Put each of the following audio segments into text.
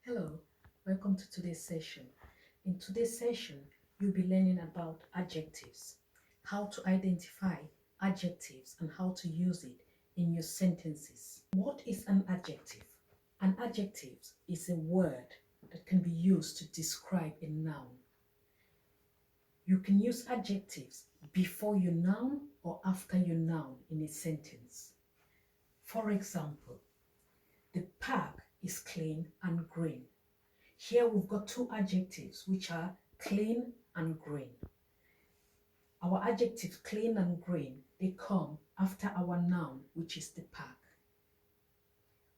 Hello, welcome to today's session. In today's session, you'll be learning about adjectives, how to identify adjectives and how to use it in your sentences. What is an adjective? An adjective is a word that can be used to describe a noun. You can use adjectives before your noun or after your noun in a sentence. For example, the park is clean and green. Here we've got two adjectives which are clean and green. Our adjectives clean and green, they come after our noun which is the park.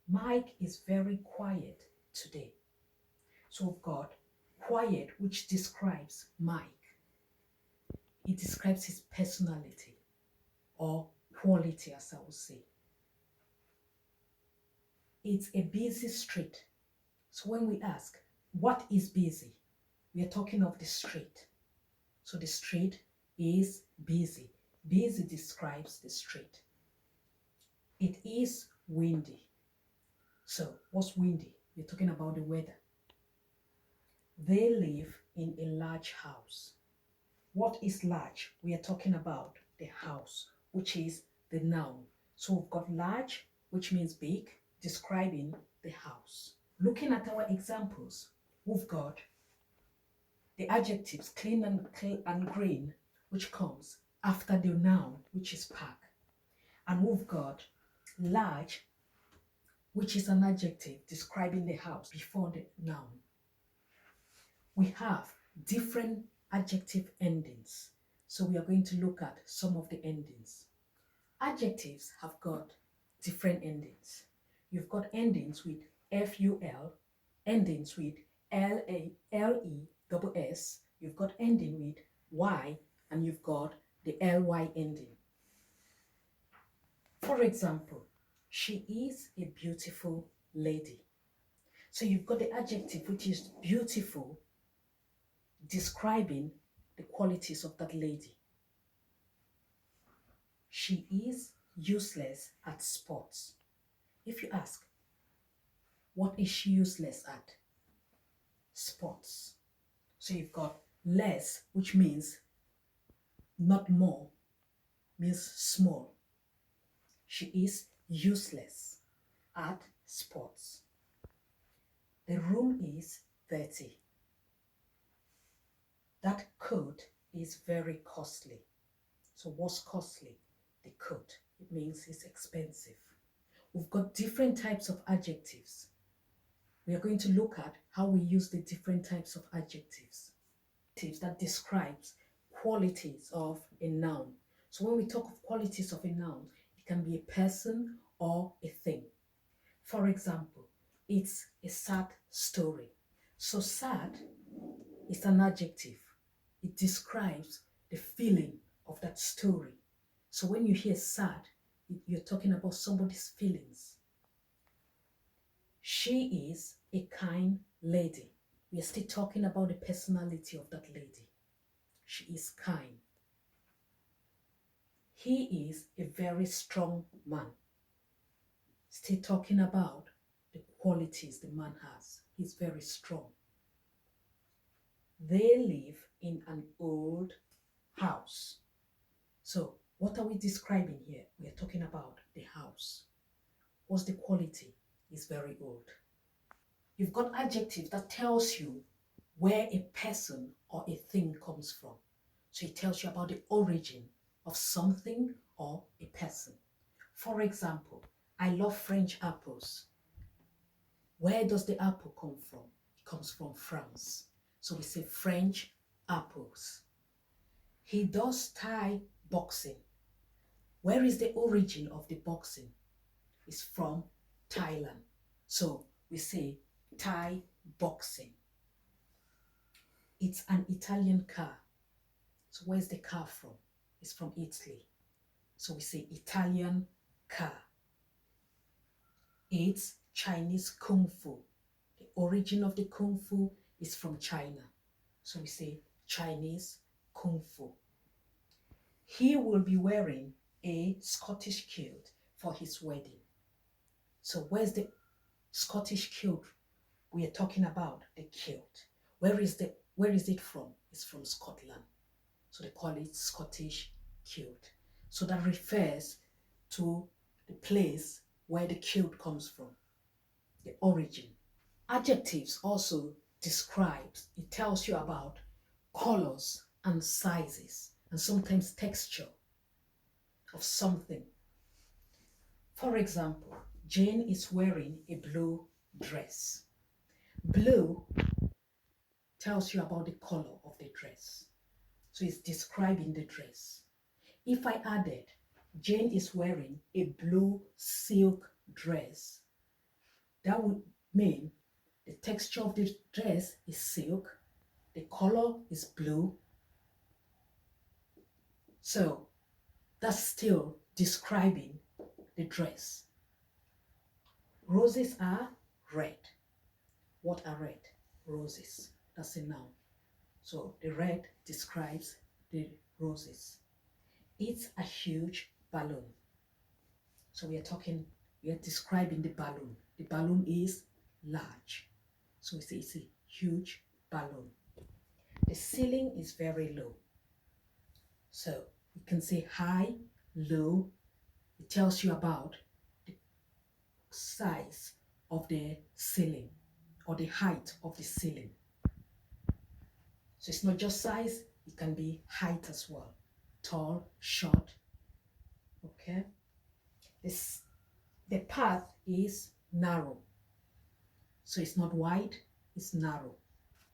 Mike is very quiet today. So we've got quiet which describes Mike. It describes his personality or quality, as I would say. It's a busy street. So when we ask, what is busy? We are talking of the street. So the street is busy. Busy describes the street. It is windy. So what's windy? We're talking about the weather. They live in a large house. What is large? We are talking about the house, which is the noun. So we've got large, which means big, describing the house. Looking at our examples, we've got the adjectives clean and green, which comes after the noun, which is park. And we've got large, which is an adjective describing the house before the noun. We have different adjective endings. So we are going to look at some of the endings. Adjectives have got different endings. You've got endings with FUL, endings with LESS, you've got ending with Y, and you've got the LY ending. For example, she is a beautiful lady. So you've got the adjective which is beautiful, describing the qualities of that lady. She is useless at sports. If you ask, what is she useless at? Sports. So you've got less, which means not more, means small. She is useless at sports. The room is dirty. That coat is very costly. So what's costly? The coat. It means it's expensive. We've got different types of adjectives. We are going to look at how we use the different types of adjectives. Adjectives that describes qualities of a noun. So when we talk of qualities of a noun, it can be a person or a thing. For example, it's a sad story. So sad is an adjective. It describes the feeling of that story. So when you hear sad, you're talking about somebody's feelings. She is a kind lady. We are still talking about the personality of that lady. She is kind. He is a very strong man. Still talking about the qualities the man has. He's very strong. They live in an old house. So what are we describing here? We are talking about the house. What's the quality? It's very old. You've got adjective that tells you where a person or a thing comes from. So it tells you about the origin of something or a person. For example, I love French apples. Where does the apple come from? It comes from France. So we say French apples. He does Thai boxing. Where is the origin of the boxing? It's from Thailand. So we say Thai boxing. It's an Italian car. So where's the car from? It's from Italy. So we say Italian car. It's Chinese Kung Fu. The origin of the Kung Fu is from China. So we say Chinese Kung Fu. He will be wearing a Scottish kilt for his wedding. So where's the Scottish kilt we are talking about the kilt. Where is it from? It's from Scotland. So they call it Scottish kilt. So that refers to the place where the kilt comes from, the origin. Adjectives also describes, it tells you about colors and sizes and sometimes texture of something. For example, Jane is wearing a blue dress. Blue tells you about the color of the dress. So it's describing the dress. If I added, Jane is wearing a blue silk dress, that would mean the texture of the dress is silk, the color is blue. So that's still describing the dress. Roses are red. What are red? Roses. That's a noun. So the red describes the roses. It's a huge balloon. So we are describing the balloon. The balloon is large. So we say it's a huge balloon. The ceiling is very low. So we can say high, low. It tells you about the size of the ceiling or the height of the ceiling. So it's not just size, it can be height as well. Tall, short. Okay. The path is narrow. So it's not wide, it's narrow.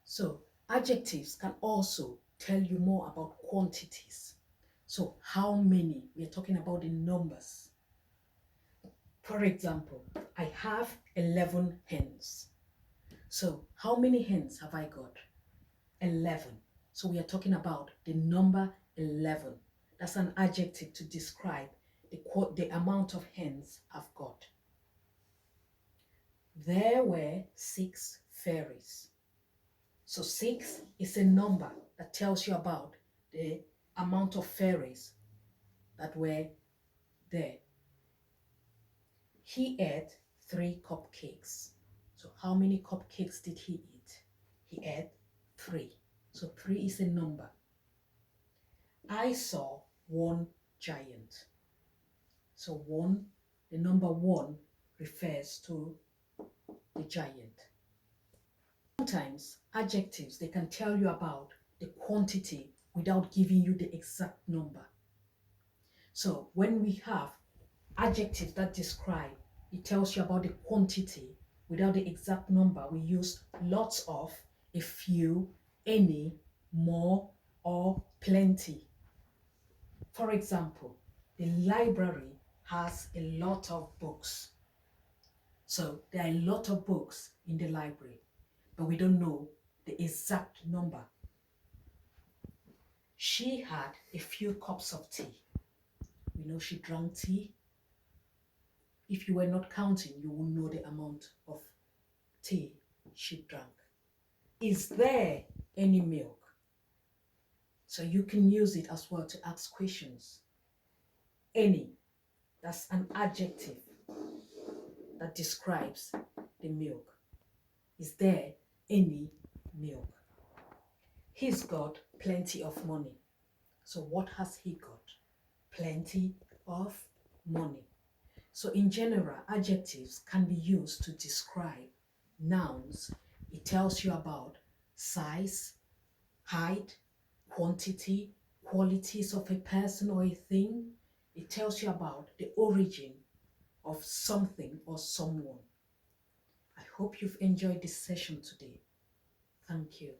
So adjectives can also tell you more about quantities. So how many? We are talking about the numbers. For example, I have 11 hens. So how many hens have I got? 11. So we are talking about the number 11. That's an adjective to describe the amount of hens I've got. There were 6 fairies. So 6 is a number that tells you about the amount of fairies that were there. He ate 3 cupcakes. So how many cupcakes did he eat? He ate 3. So 3 is a number. I saw 1 giant. So 1, the number 1 refers to the giant. Sometimes adjectives, they can tell you about the quantity without giving you the exact number. So when we have adjectives that describe, it tells you about the quantity without the exact number, we use lots of, a few, any, more, or plenty. For example, the library has a lot of books. So there are a lot of books in the library, but we don't know the exact number. She had a few cups of tea. We know she drank tea. If you were not counting, you wouldn't know the amount of tea she drank. Is there any milk? So you can use it as well to ask questions. Any, that's an adjective that describes the milk. Is there any milk? He's got plenty of money. So what has he got? Plenty of money. So in general, adjectives can be used to describe nouns. It tells you about size, height, quantity, qualities of a person or a thing. It tells you about the origin of something or someone. I hope you've enjoyed this session today. Thank you.